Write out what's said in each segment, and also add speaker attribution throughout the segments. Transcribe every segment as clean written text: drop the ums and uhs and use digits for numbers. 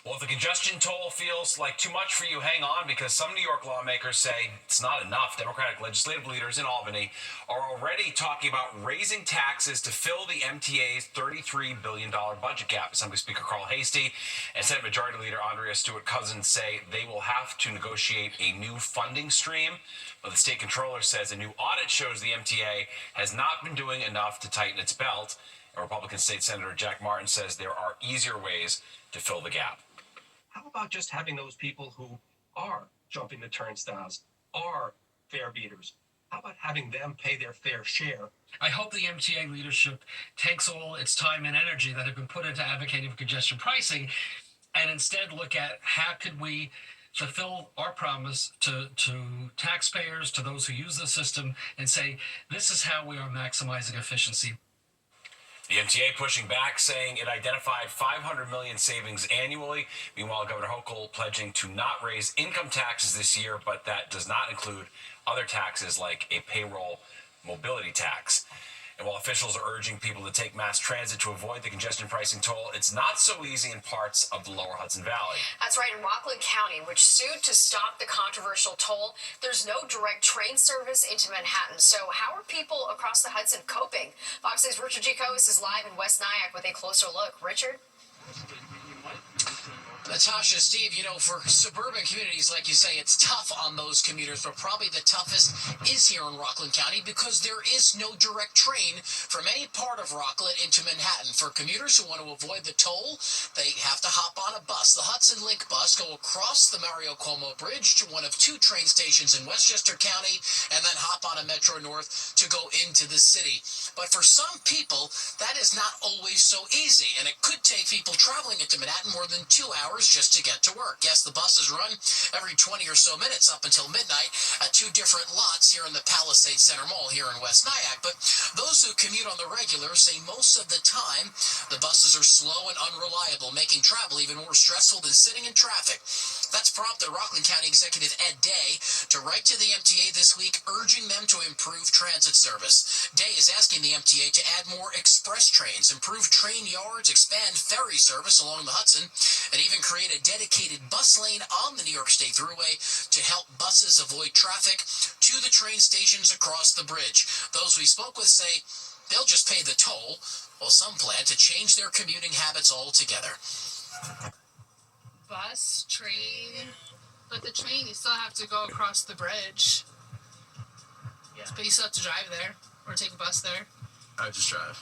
Speaker 1: Well, if the congestion toll feels like too much for you, hang on, because some New York lawmakers say it's not enough. Democratic legislative leaders in Albany are already talking about raising taxes to fill the MTA's $33 billion budget gap. Assembly Speaker Carl Hastie and Senate Majority Leader Andrea Stewart-Cousins say they will have to negotiate a new funding stream. But the state controller says a new audit shows the MTA has not been doing enough to tighten its belt. And Republican State Senator Jack Martin says there are easier ways to fill the gap.
Speaker 2: How about just having those people who are jumping the turnstiles, are fare beaters? How about having them pay their fair share?
Speaker 3: I hope the MTA leadership takes all its time and energy that have been put into advocating for congestion pricing and instead look at how could we fulfill our promise to taxpayers, to those who use the system, and say, this is how we are maximizing efficiency.
Speaker 1: The MTA pushing back, saying it identified $500 million savings annually. Meanwhile, Governor Hochul pledging to not raise income taxes this year, but that does not include other taxes like a payroll mobility tax. And while officials are urging people to take mass transit to avoid the congestion pricing toll, it's not so easy in parts of the lower Hudson Valley.
Speaker 4: That's right. In Rockland County, which sued to stop the controversial toll, there's no direct train service into Manhattan. So how are people across the Hudson coping? Fox 6's Richard G. Coase is live in West Nyack with a closer look. Richard?
Speaker 5: Natasha, Steve, for suburban communities, like you say, it's tough on those commuters, but probably the toughest is here in Rockland County because there is no direct train from any part of Rockland into Manhattan. For commuters who want to avoid the toll, they have to hop on a bus. The Hudson Link bus go across the Mario Cuomo Bridge to one of two train stations in Westchester County and then hop on a Metro North to go into the city. But for some people, that is not always so easy, and it could take people traveling into Manhattan more than 2 hours just to get to work. Yes, the buses run every 20 or so minutes up until midnight at two different lots here in the Palisades Center Mall here in West Nyack. But those who commute on the regular say most of the time the buses are slow and unreliable, making travel even more stressful than sitting in traffic. That's prompted Rockland County Executive Ed Day to write to the MTA this week, urging them to improve transit service. Day is asking the MTA to add more express trains, improve train yards, expand ferry service along the Hudson, and even create a dedicated bus lane on the New York State Thruway to help buses avoid traffic to the train stations across the bridge. Those we spoke with say they'll just pay the toll, while some plan to change their commuting habits altogether.
Speaker 6: Bus, train, but the train, you still have to go across the bridge. Yeah. But you still have to drive there or take a bus there.
Speaker 7: I just drive.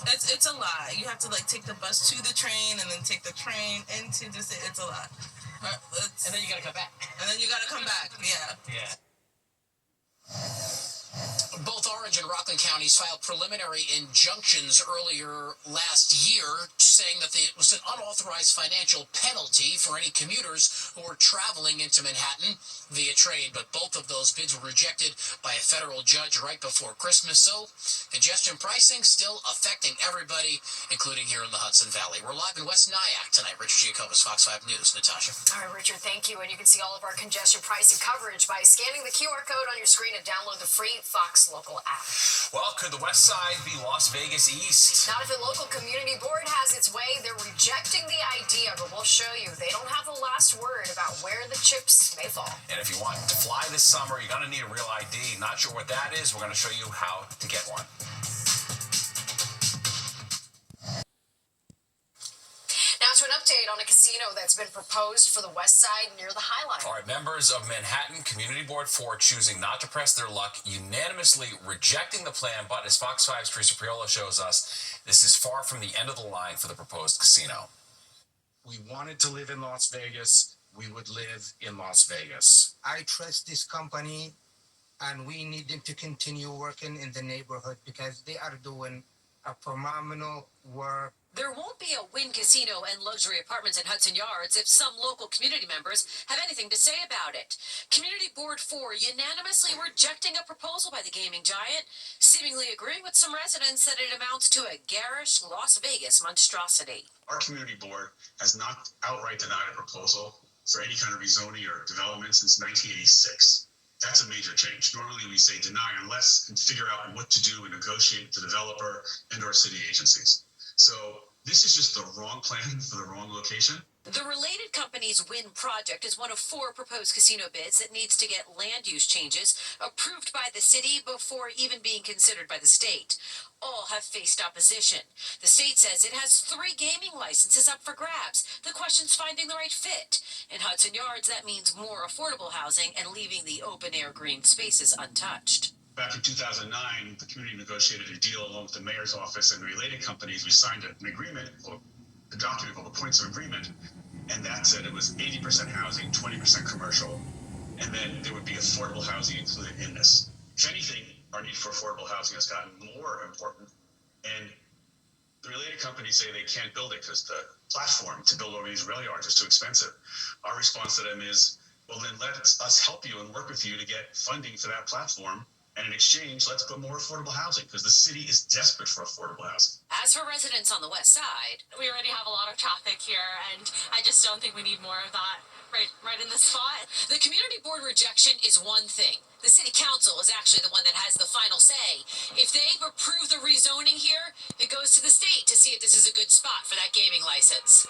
Speaker 8: It's a lot. You have to take the bus to the train and then take the train into the city. It's a lot.
Speaker 5: And then you gotta come back.
Speaker 8: And then you gotta come back. Yeah.
Speaker 5: Both Orange and Rockland counties filed preliminary injunctions earlier last year saying that it was an unauthorized financial penalty for any commuters who were traveling into Manhattan via train. But both of those bids were rejected by a federal judge right before Christmas. So congestion pricing still affecting everybody, including here in the Hudson Valley. We're live in West Nyack tonight. Richard Giacobbe, Fox 5 News. Natasha.
Speaker 4: All right, Richard, thank you. And you can see all of our congestion pricing coverage by scanning the QR code on your screen and download the free Fox Local app.
Speaker 1: Well, could the West Side be Las Vegas East?
Speaker 4: Not if the local community board has its way. They're rejecting the idea, but we'll show you. They don't have the last word about where the chips may fall.
Speaker 1: And if you want to fly this summer, you're going to need a real ID. Not sure what that is? We're going to show you how to get one.
Speaker 4: Now to an update on a casino that's been proposed for the West Side near the High Line.
Speaker 1: All right, members of Manhattan Community Board 4 choosing not to press their luck, unanimously rejecting the plan. But as Fox 5's Teresa Priola shows us, this is far from the end of the line for the proposed casino.
Speaker 9: We wanted to live in Las Vegas. We would live in Las Vegas.
Speaker 10: I trust this company, and we need them to continue working in the neighborhood because they are doing a phenomenal work.
Speaker 11: There won't be a Wynn Casino and luxury apartments in Hudson Yards if some local community members have anything to say about it. Community Board 4 unanimously rejecting a proposal by the gaming giant, seemingly agreeing with some residents that it amounts to a garish Las Vegas monstrosity.
Speaker 12: Our community board has not outright denied a proposal for any kind of rezoning or development since 1986. That's a major change. Normally we say deny unless and figure out what to do and negotiate with the developer and or city agencies. So This is just the wrong plan for the wrong location.
Speaker 11: The Related Companies Win project is one of 4 proposed casino bids that needs to get land use changes approved by the city before even being considered by the state. All have faced opposition. The state says it has 3 gaming licenses up for grabs. The question's finding the right fit. In Hudson Yards, that means more affordable housing and leaving the open-air green spaces untouched.
Speaker 12: Back in 2009, the community negotiated a deal along with the mayor's office and Related Companies. We signed an agreement, or a document called the Points of Agreement, and that said it was 80% housing, 20% commercial, and then there would be affordable housing included in this. If anything, our need for affordable housing has gotten more important, and the Related Companies say they can't build it because the platform to build over these rail yards is too expensive. Our response to them is, well, then let us help you and work with you to get funding for that platform. And in exchange, let's put more affordable housing because the city is desperate for affordable housing.
Speaker 11: As for residents on the west side,
Speaker 7: we already have a lot of traffic here, and I just don't think we need more of that right in this spot.
Speaker 11: the community board rejection is one thing. The city council is actually the one that has the final say. If they approve the rezoning here, it goes to the state to see if this is a good spot for that gaming license.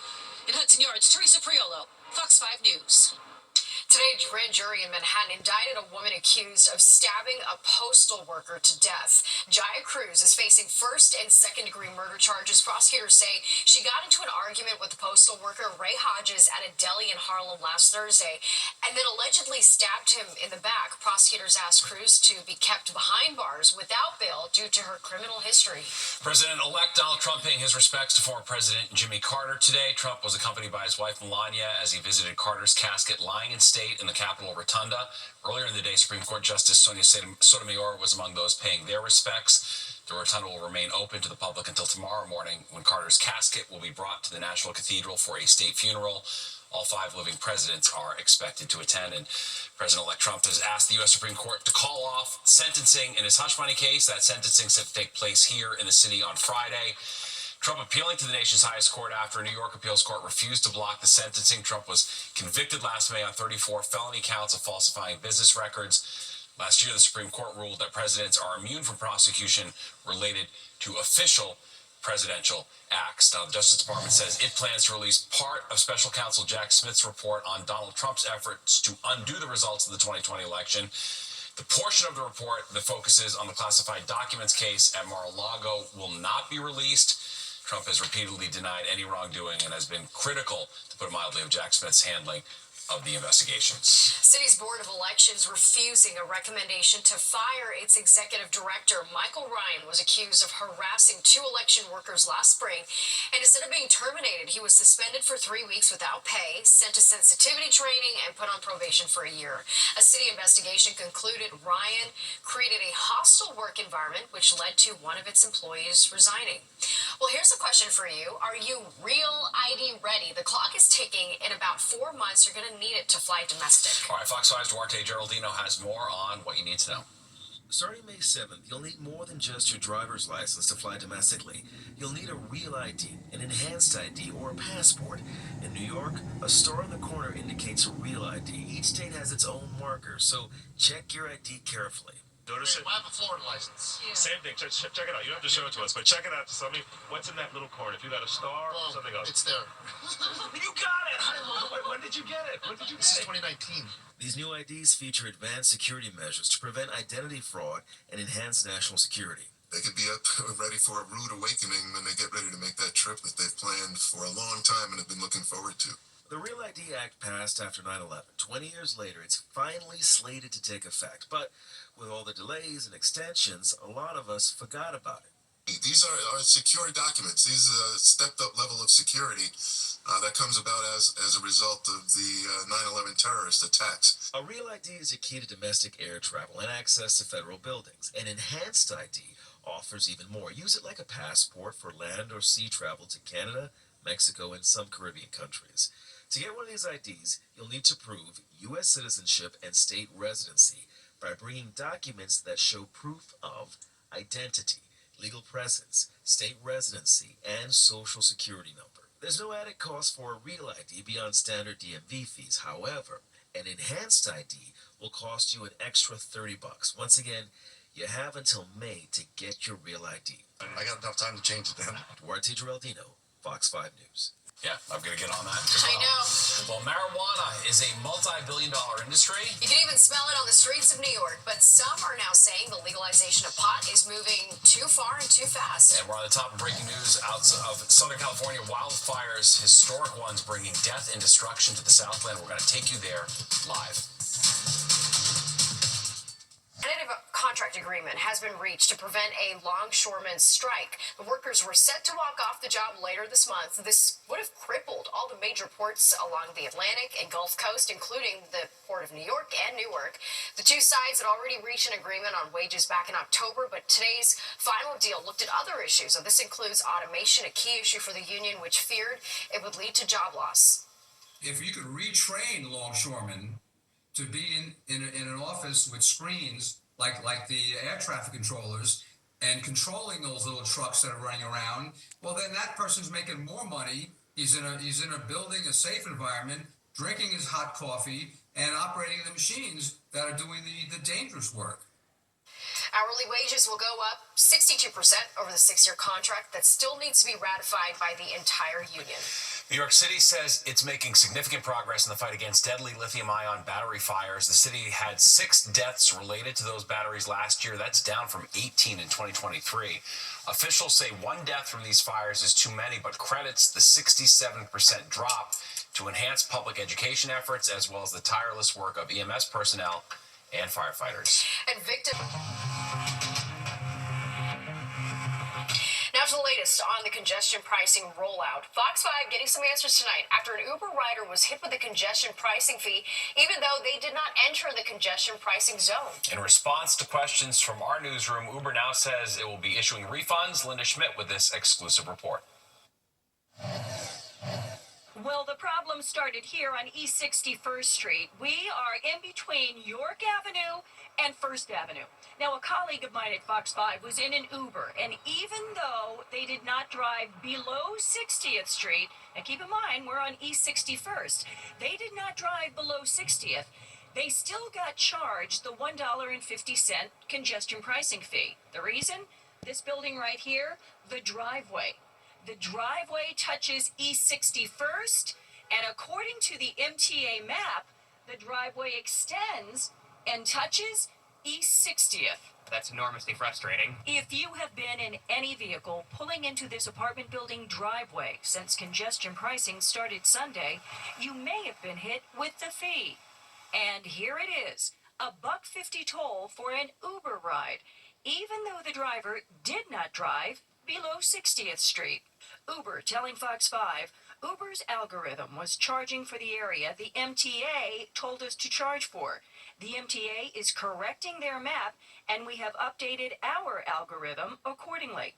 Speaker 11: In Hudson Yards, Teresa Priolo, Fox 5 News.
Speaker 4: Today, a grand jury in Manhattan indicted a woman accused of stabbing a postal worker to death. Jaya Cruz is facing first and second degree murder charges. Prosecutors say she got into an argument with the postal worker, Ray Hodges, at a deli in Harlem last Thursday and then allegedly stabbed him in the back. Prosecutors asked Cruz to be kept behind bars without bail due to her criminal history.
Speaker 1: President-elect Donald Trump paying his respects to former President Jimmy Carter today. Trump was accompanied by his wife Melania as he visited Carter's casket lying in state in the Capitol Rotunda. Earlier in the day, Supreme Court Justice Sonia Sotomayor was among those paying their respects. The rotunda will remain open to the public until tomorrow morning when Carter's casket will be brought to the National Cathedral for a state funeral. All 5 living presidents are expected to attend, and President-elect Trump has asked the U.S. Supreme Court to call off sentencing in his hush money case. That sentencing set to take place here in the city on Friday. Trump appealing to the nation's highest court after a New York appeals court refused to block the sentencing. Trump was convicted last May on 34 felony counts of falsifying business records. Last year, the Supreme Court ruled that presidents are immune from prosecution related to official presidential acts. Now, the Justice Department says it plans to release part of Special Counsel Jack Smith's report on Donald Trump's efforts to undo the results of the 2020 election. The portion of the report that focuses on the classified documents case at Mar-a-Lago will not be released. Trump has repeatedly denied any wrongdoing and has been critical, to put it mildly, of Jack Smith's handling of the investigations.
Speaker 4: City's Board of Elections refusing a recommendation to fire its executive director. Michael Ryan was accused of harassing 2 election workers last spring, and instead of being terminated, he was suspended for 3 weeks without pay, sent to sensitivity training, and put on probation for a year. A city investigation concluded Ryan created a hostile work environment, which led to one of its employees resigning. Well, here's a question for you. Are you real ID ready? The clock is ticking. In about 4 months, you're going to need it to fly domestic.
Speaker 1: All right, Fox 5's Duarte Geraldino has more on what you need to know.
Speaker 13: Starting May 7th, you'll need more than just your driver's license to fly domestically. You'll need a real ID, an enhanced ID, or a passport. In New York, a star in the corner indicates a real ID. Each state has its own marker, so check your ID carefully.
Speaker 14: Notice it.
Speaker 6: I have a Florida license.
Speaker 14: Yeah. Same thing. Check it out. You don't have to show it to us, but check it out. Tell me what's in that little corner. If you got a star or something else.
Speaker 6: It's there.
Speaker 14: You got it. When did you get it? When did you
Speaker 6: This
Speaker 14: get
Speaker 6: is
Speaker 14: it?
Speaker 6: 2019.
Speaker 13: These new IDs feature advanced security measures to prevent identity fraud and enhance national security.
Speaker 15: They could be up ready for a rude awakening when they get ready to make that trip that they've planned for a long time and have been looking forward to.
Speaker 13: The Real ID Act passed after 9/11. 20 years later, it's finally slated to take effect. But with all the delays and extensions, a lot of us forgot about it.
Speaker 15: These are secure documents. These are a stepped-up level of security that comes about as a result of the 9/11 terrorist attacks.
Speaker 13: A Real ID is a key to domestic air travel and access to federal buildings. An enhanced ID offers even more. Use it like a passport for land or sea travel to Canada, Mexico, and some Caribbean countries. To get one of these IDs, you'll need to prove U.S. citizenship and state residency by bringing documents that show proof of identity, legal presence, state residency, and social security number. There's no added cost for a real ID beyond standard DMV fees. However, an enhanced ID will cost you an extra $30. Once again, you have until May to get your real ID.
Speaker 6: I got enough time to change it then.
Speaker 13: Duarte Geraldino, Fox 5 News.
Speaker 1: Yeah, I'm going to get on that as
Speaker 4: I
Speaker 1: well.
Speaker 4: know.
Speaker 1: Well, marijuana is a multi-billion-dollar industry.
Speaker 4: You can even smell it on the streets of New York, but some are now saying the legalization of pot is moving too far and too fast.
Speaker 1: And we're on the top of breaking news out of Southern California. Wildfires, historic ones, bringing death and destruction to the Southland. We're going to take you there live.
Speaker 4: A tentative contract agreement has been reached to prevent a longshoremen's strike. The workers were set to walk off the job later this month. This would have crippled all the major ports along the Atlantic and Gulf Coast, including the Port of New York and Newark. The two sides had already reached an agreement on wages back in October, but today's final deal looked at other issues. So this includes automation, a key issue for the union, which feared it would lead to job loss.
Speaker 16: If you could retrain longshoremen to be in an office with screens like the air traffic controllers and controlling those little trucks that are running around, well, then that person's making more money. He's in a building, a safe environment, drinking his hot coffee and operating the machines that are doing the dangerous work.
Speaker 4: Hourly wages will go up 62% over the 6-year contract that still needs to be ratified by the entire union.
Speaker 1: New York City says it's making significant progress in the fight against deadly lithium-ion battery fires. The city had 6 deaths related to those batteries last year. That's down from 18 in 2023. Officials say 1 death from these fires is too many, but credits the 67% drop to enhance public education efforts as well as the tireless work of EMS personnel and firefighters.
Speaker 4: And Now to the latest on the congestion pricing rollout. Fox 5 getting some answers tonight after an Uber rider was hit with a congestion pricing fee, even though they did not enter the congestion pricing zone.
Speaker 1: In response to questions from our newsroom, Uber now says it will be issuing refunds. Linda Schmidt with this exclusive report.
Speaker 17: Well, the problem started here on East 61st Street. We are in between York Avenue and First Avenue. Now, a colleague of mine at Fox 5 was in an Uber, and even though they did not drive below 60th Street, and keep in mind, we're on East 61st, they did not drive below 60th, they still got charged the $1.50 congestion pricing fee. The reason? This building right here, the driveway. The driveway touches East 61st, and according to the MTA map, the driveway extends and touches East 60th.
Speaker 18: That's enormously frustrating.
Speaker 17: If you have been in any vehicle pulling into this apartment building driveway since congestion pricing started Sunday, you may have been hit with the fee. And here it is, a $1.50 toll for an Uber ride, even though the driver did not drive below 60th Street. Uber telling Fox 5, Uber's algorithm was charging for the area the MTA told us to charge for. The MTA is correcting their map, and we have updated our algorithm accordingly.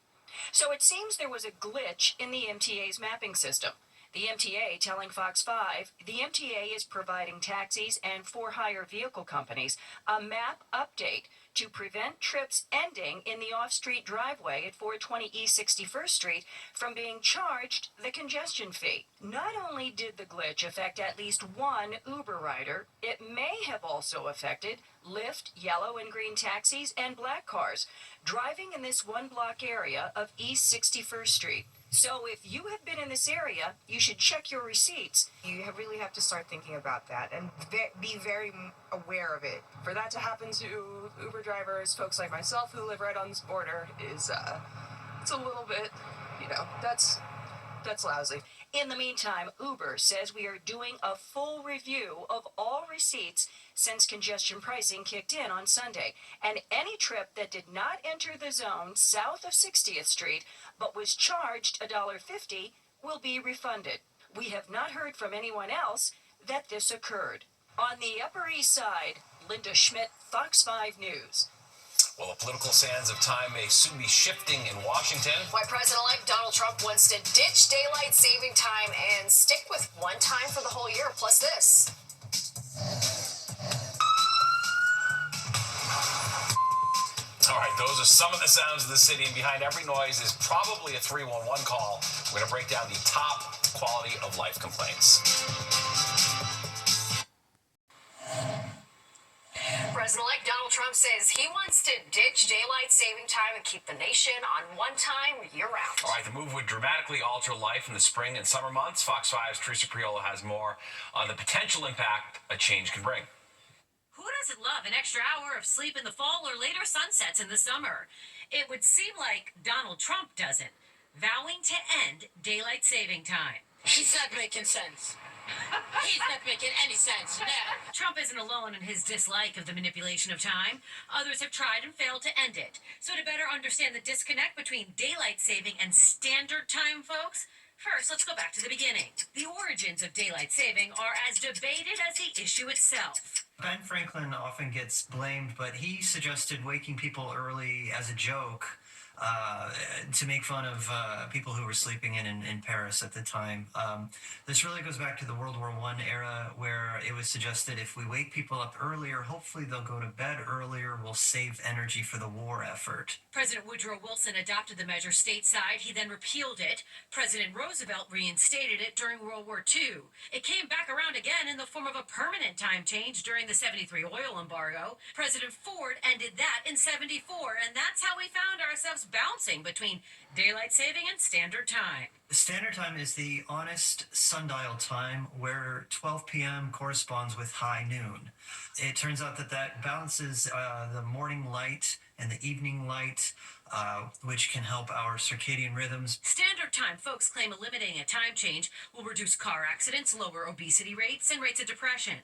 Speaker 17: So it seems there was a glitch in the MTA's mapping system. The MTA telling Fox 5, the MTA is providing taxis and for-hire vehicle companies a map update to prevent trips ending in the off-street driveway at 420 East 61st Street from being charged the congestion fee. Not only did the glitch affect at least one Uber rider, it may have also affected Lyft, yellow and green taxis, and black cars driving in this one-block area of East 61st Street. So if you have been in this area, you should check your receipts.
Speaker 19: You really have to start thinking about that and be very aware of it. For that to happen to Uber drivers, folks like myself who live right on this border, is it's a little bit, that's lousy.
Speaker 17: In the meantime, Uber says we are doing a full review of all receipts since congestion pricing kicked in on Sunday, and any trip that did not enter the zone south of 60th Street but was charged $1.50 will be refunded. We have not heard from anyone else that this occurred. On the Upper East Side, Linda Schmidt, Fox 5 News.
Speaker 1: Well, the political sands of time may soon be shifting in Washington.
Speaker 4: Why President-elect Donald Trump wants to ditch daylight saving time and stick with one time for the whole year, plus this.
Speaker 1: All right, those are some of the sounds of the city, and behind every noise is probably a 311 call. We're going to break down the top quality of life complaints.
Speaker 4: President-elect Donald Trump says he wants to ditch daylight saving time and keep the nation on one time year-round.
Speaker 1: All right, the move would dramatically alter life in the spring and summer months. Fox 5's Teresa Priola has more on the potential impact a change can bring.
Speaker 20: Who doesn't love an extra hour of sleep in the fall or later sunsets in the summer? It would seem like Donald Trump doesn't, vowing to end daylight saving time.
Speaker 5: He's not making sense. He's not making any sense. No.
Speaker 20: Trump isn't alone in his dislike of the manipulation of time. Others have tried and failed to end it. So to better understand the disconnect between daylight saving and standard time, folks, first, let's go back to the beginning. The origins of daylight saving are as debated as the issue itself.
Speaker 21: Ben Franklin often gets blamed, but he suggested waking people early as a joke to make fun of people who were sleeping in Paris at the time. This really goes back to the World War I era, where it was suggested if we wake people up earlier, hopefully they'll go to bed earlier, we'll save energy for the war effort.
Speaker 20: President Woodrow Wilson adopted the measure stateside. He then repealed it. President Roosevelt reinstated it during World War II. It came back around again in the form of a permanent time change during the 73 oil embargo. President Ford ended that in 74, and that's how we found ourselves bouncing between daylight saving and standard time.
Speaker 21: Standard time is the honest sundial time where 12 p.m. corresponds with high noon. It turns out that balances the morning light and the evening light, which can help our circadian rhythms.
Speaker 20: Standard time folks claim eliminating a time change will reduce car accidents, lower obesity rates, and rates of depression.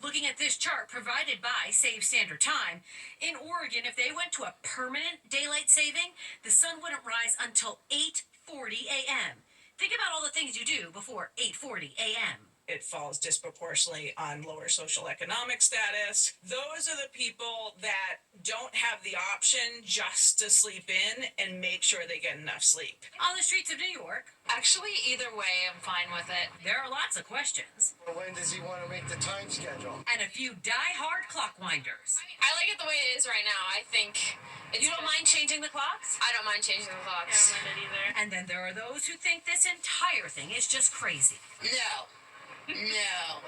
Speaker 20: Looking at this chart provided by Save Standard Time, in Oregon, if they went to a permanent daylight saving, the sun wouldn't rise until 8:40 a.m. Think about all the things you do before 8:40 a.m.
Speaker 8: It falls disproportionately on lower social economic status. Those are the people that don't have the option just to sleep in and make sure they get enough sleep.
Speaker 20: On the streets of New York,
Speaker 7: Actually, either way, I'm fine with it.
Speaker 20: there are lots of questions
Speaker 10: When does he want to make the time schedule?
Speaker 20: and a few die-hard clock winders.
Speaker 7: I like it the way it is right now. I think it's
Speaker 20: You don't mind changing the clocks?
Speaker 7: I don't mind changing the clocks.
Speaker 6: I don't mind it either.
Speaker 20: And then there are those who think this entire thing is just crazy.
Speaker 5: No,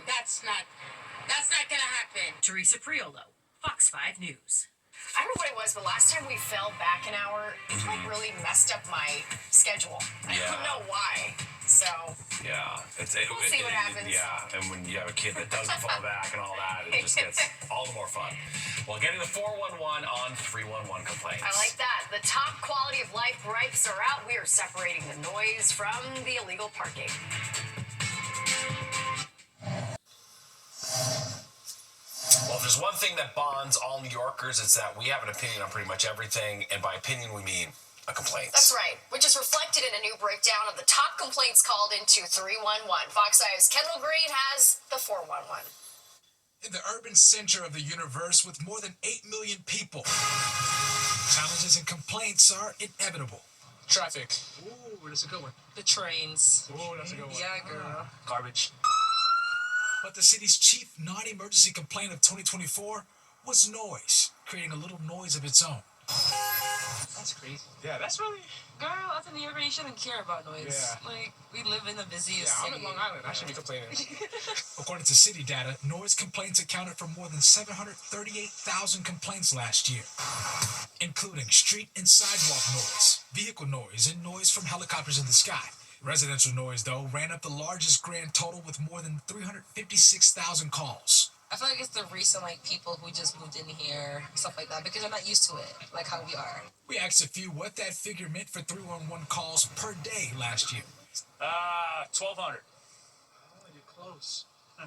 Speaker 5: that's not gonna happen.
Speaker 20: Teresa Priolo, Fox 5 News.
Speaker 4: I don't know what it was, but last time we fell back an hour, it like really messed up my schedule. I don't know why. So
Speaker 1: Yeah,
Speaker 4: We'll see what happens.
Speaker 1: Yeah, and when you have a kid that doesn't fall back and all that, it just gets all the more fun. Well, getting the 411 on 311 complaints.
Speaker 4: I like that. The top quality of life gripes are out. We are separating the noise from the illegal parking.
Speaker 1: Well, if there's one thing that bonds all New Yorkers, it's that we have an opinion on pretty much everything, and by opinion we mean a complaint.
Speaker 4: That's right, which is reflected in a new breakdown of the top complaints called into 311. Fox 5's Kendall Green has the 411.
Speaker 9: In the urban center of the universe with more than 8 million people, challenges and complaints are inevitable. Traffic.
Speaker 14: Ooh, that's a good one.
Speaker 5: The trains.
Speaker 14: Ooh, that's a good one.
Speaker 5: Yeah, girl.
Speaker 14: Garbage.
Speaker 9: But the city's chief non-emergency complaint of 2024 was noise, creating a little noise of its own.
Speaker 14: That's crazy. Yeah, that's really...
Speaker 19: Girl, as a New Yorker, you shouldn't care about noise.
Speaker 14: Yeah.
Speaker 19: Like, we live in the busiest
Speaker 14: Yeah, I'm
Speaker 19: city.
Speaker 14: in Long Island. I should be complaining.
Speaker 9: According to city data, noise complaints accounted for more than 738,000 complaints last year, including street and sidewalk noise, vehicle noise, and noise from helicopters in the sky. Residential noise, though, ran up the largest grand total with more than 356,000 calls.
Speaker 19: I feel like it's the recent, people who just moved in here, stuff like that, because they're not used to it, like how we are.
Speaker 9: We asked a few what that figure meant for 311 calls per day last year.
Speaker 14: 1,200.
Speaker 22: Oh, you're close.
Speaker 18: Yeah,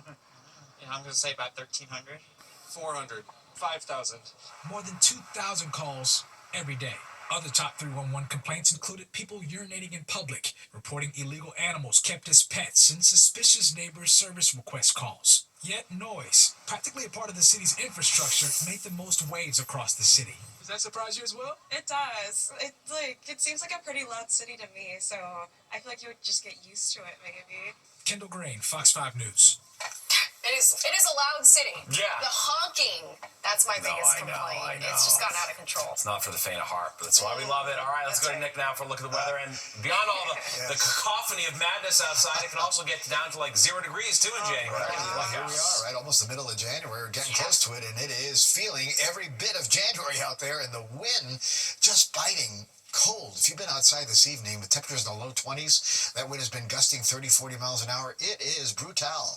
Speaker 18: I'm gonna say about 1,300.
Speaker 22: 400. 5,000.
Speaker 9: More than 2,000 calls every day. Other top 311 complaints included people urinating in public, reporting illegal animals kept as pets, and suspicious neighbor service request calls. Yet noise, practically a part of the city's infrastructure, made the most waves across the city.
Speaker 22: Does that surprise you as well?
Speaker 19: It does. It seems like a pretty loud city to me, so I feel like you would just get used to it, maybe.
Speaker 9: Kendall Green, Fox 5 News.
Speaker 4: It is a loud city.
Speaker 1: Yeah.
Speaker 4: The honking, that's my biggest complaint.
Speaker 1: I know.
Speaker 4: It's just gotten out of control.
Speaker 1: It's not for the faint of heart, but that's why we love it. All right, let's go to Nick now for a look at the weather. And beyond all the cacophony of madness outside, it can also get down to like 0 degrees too in January.
Speaker 2: Here we are, right? Almost the middle of January. We're getting close to it, and it is feeling every bit of January out there, and the wind just biting. Cold. If you've been outside this evening with temperatures in the low 20s, that wind has been gusting 30, 40 miles an hour. It is brutal.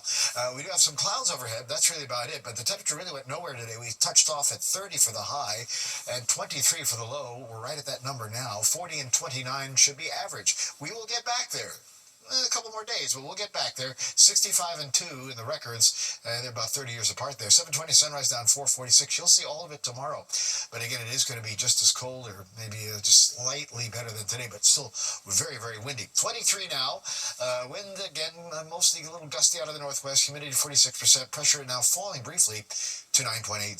Speaker 2: We do have some clouds overhead. That's really about it. But the temperature really went nowhere today. We touched off at 30 for the high and 23 for the low. We're right at that number now. 40 and 29 should be average. We will get back there. A couple more days, but we'll get back there. 65 and 2 in the records. They're about 30 years apart there. 720 sunrise down 446. You'll see all of it tomorrow. But again, it is going to be just as cold or maybe just slightly better than today, but still very, very windy. 23 now. Wind again, mostly a little gusty out of the northwest. Humidity 46%. Pressure now falling briefly to 9.80.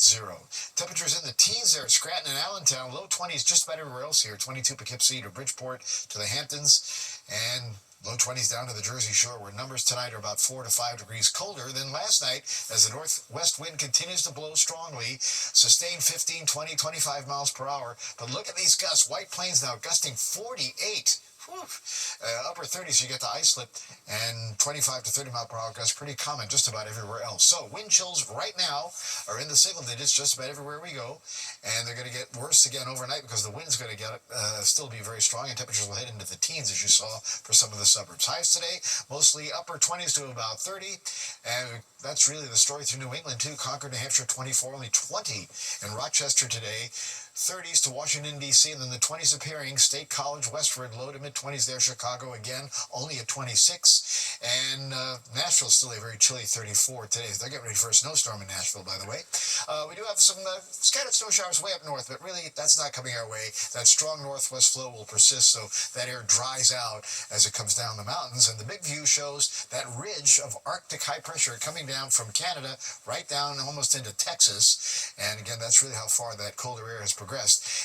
Speaker 2: Temperatures in the teens there at Scranton and Allentown. Low 20s just about everywhere else here. 22 Poughkeepsie to Bridgeport to the Hamptons. And low 20s down to the Jersey Shore, where numbers tonight are about 4 to 5 degrees colder than last night as the northwest wind continues to blow strongly, sustained 15, 20, 25 miles per hour. But look at these gusts. White Plains now gusting 48. Upper 30s, you get the ice slip, and 25 to 30 mile per hour gusts, pretty common just about everywhere else. So wind chills right now are in the single digits just about everywhere we go, and they're going to get worse again overnight because the wind's going to get still be very strong, and temperatures will head into the teens, as you saw for some of the suburbs. Highs today, mostly upper 20s to about 30, and that's really the story through New England too. Concord, New Hampshire, 24, only 20 in Rochester today. 30s to Washington, D.C., and then the 20s appearing. State College, westward, low to mid-20s there. Chicago, again, only at 26. And Nashville's still a very chilly 34 today. They're getting ready for a snowstorm in Nashville, by the way. We do have some scattered snow showers way up north, but really that's not coming our way. That strong northwest flow will persist, so that air dries out as it comes down the mountains. And the big view shows that ridge of Arctic high pressure coming down from Canada right down almost into Texas. And again, that's really how far that colder air has progressed.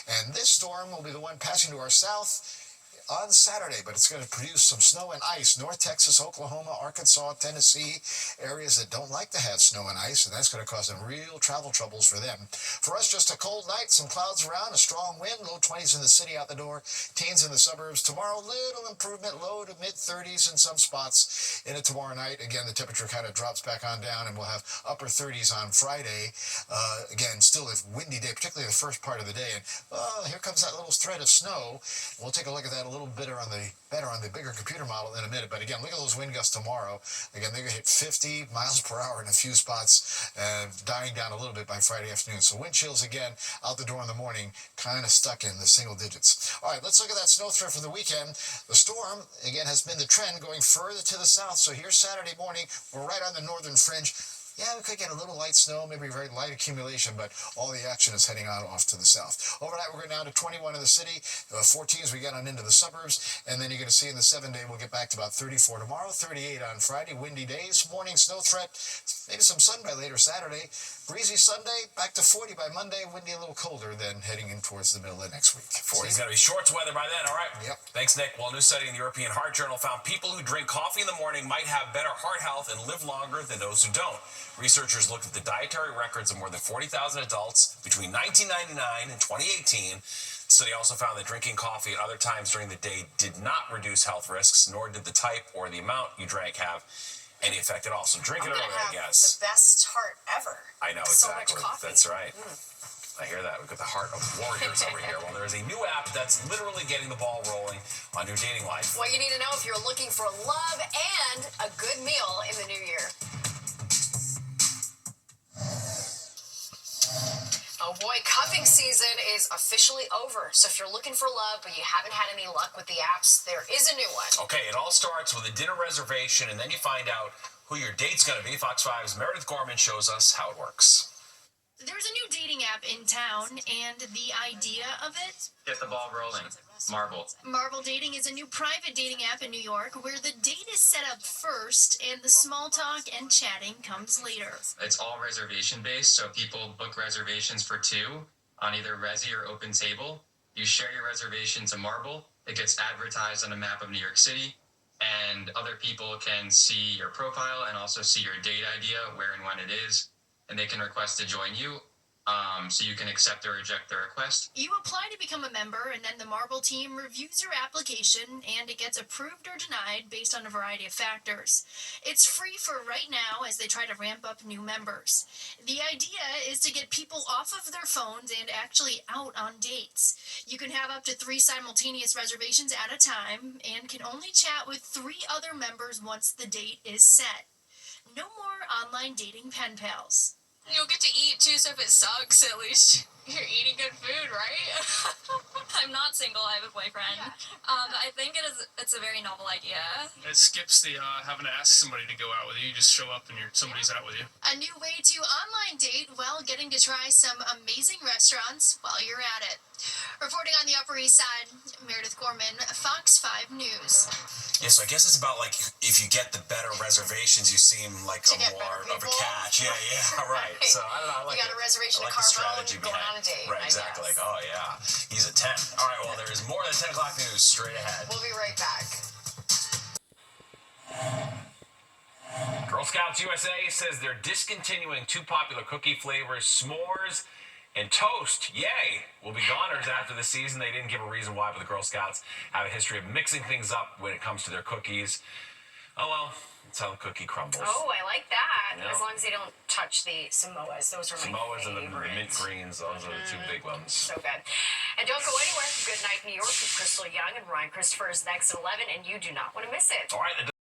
Speaker 2: And this storm will be the one passing to our south on Saturday, but it's going to produce some snow and ice. North Texas, Oklahoma, Arkansas, Tennessee, areas that don't like to have snow and ice, and that's going to cause some real travel troubles for them. For us, just a cold night, some clouds around, a strong wind, low 20s in the city out the door, teens in the suburbs. Tomorrow, little improvement, low to mid-30s in some spots in it tomorrow night. Again, the temperature kind of drops back on down, and we'll have upper 30s on Friday. Again, still a windy day, particularly the first part of the day. And here comes that little thread of snow. We'll take a look at that a little better on the bigger computer model in a minute. But again, look at those wind gusts tomorrow. Again, they're going to hit 50 miles per hour in a few spots, dying down a little bit by Friday afternoon. So wind chills again out the door in the morning, kind of stuck in the single digits. All right, let's look at that snow threat for the weekend. The storm, again, has been the trend going further to the south. So here's Saturday morning. We're right on the northern fringe. Yeah, we could get a little light snow, maybe very light accumulation, but all the action is heading on off to the south. Overnight, we're going down to 21 in the city, 14 as we get on into the suburbs, and then you're going to see in the 7-day, we'll get back to about 34 tomorrow, 38 on Friday, windy days, morning snow threat, maybe some sun by later Saturday, breezy Sunday, back to 40 by Monday, windy a little colder than heading in towards the middle of next week.
Speaker 1: 40's going to be shorts weather by then, all right?
Speaker 2: Yep.
Speaker 1: Thanks, Nick. Well, a new study in the European Heart Journal found people who drink coffee in the morning might have better heart health and live longer than those who don't. Researchers looked at the dietary records of more than 40,000 adults between 1999 and 2018. The study also found that drinking coffee at other times during the day did not reduce health risks, nor did the type or the amount you drank have any effect at all. So drink it early, I guess.
Speaker 4: The best heart ever.
Speaker 1: I know,
Speaker 4: So
Speaker 1: exactly.
Speaker 4: much coffee.
Speaker 1: That's right. I hear that. We've got the heart of warriors over here. Well, there's a new app that's literally getting the ball rolling on your dating life.
Speaker 4: What you need to know if you're looking for love and a good meal in the new year. Oh boy, cuffing season is officially over. So if you're looking for love but you haven't had any luck with the apps, there is a new one.
Speaker 1: Okay, it all starts with a dinner reservation, and then you find out who your date's going to be. Fox 5's Meredith Gorman shows us how it works.
Speaker 3: There's a new dating app in town, and the idea of it?
Speaker 18: Get the ball rolling. Marble.
Speaker 3: Marble Dating is a new private dating app in New York where the date is set up first and the small talk and chatting comes later.
Speaker 18: It's all reservation based, so people book reservations for two on either Resi or Open Table. You share your reservation to Marble. It gets advertised on a map of New York City, and other people can see your profile and also see your date idea, where and when it is, and they can request to join you. So you can accept or reject the request.
Speaker 3: You apply to become a member, and then the Marble team reviews your application, and it gets approved or denied based on a variety of factors. It's free for right now as they try to ramp up new members. The idea is to get people off of their phones and actually out on dates. You can have up to 3 simultaneous reservations at a time, and can only chat with 3 other members once the date is set. No more online dating pen pals.
Speaker 7: You'll get to eat too, so if it sucks, at least you're eating good food, right? I'm not single, I have a boyfriend. I think it's a very novel idea.
Speaker 11: It skips the having to ask somebody to go out with you. You just show up and somebody's out with you.
Speaker 3: A new way to online date while getting to try some amazing restaurants while you're at it. Reporting on the Upper East Side, Meredith Gorman, Fox 5 News.
Speaker 1: Yeah, so I guess it's about like if you get the better reservations, you seem like a more of a catch. Yeah, right. So I don't know. I like
Speaker 4: you got a reservation
Speaker 1: I like
Speaker 4: at
Speaker 1: the
Speaker 4: Carbone,
Speaker 1: strategy
Speaker 4: going
Speaker 1: behind
Speaker 4: on a date.
Speaker 1: Right, exactly. Like, oh yeah, he's a 10. All right, well there is more than 10 o'clock news straight ahead.
Speaker 4: We'll be right back.
Speaker 1: Girl Scouts USA says they're discontinuing 2 popular cookie flavors, s'mores and toast. Yay! Will be goners after the season. They didn't give a reason why, but the Girl Scouts have a history of mixing things up when it comes to their cookies. Oh well, that's how the cookie crumbles.
Speaker 4: Oh, I like that.
Speaker 1: Yeah.
Speaker 4: As long as they don't touch the Samoas. Those are my
Speaker 1: Samoas and the
Speaker 4: favorite.
Speaker 1: mint greens, those are the 2 big ones.
Speaker 4: So good. And don't go anywhere. Good Night New York with Crystal Young and Ryan Christopher is next at 11, and you do not want to miss it.
Speaker 1: All right.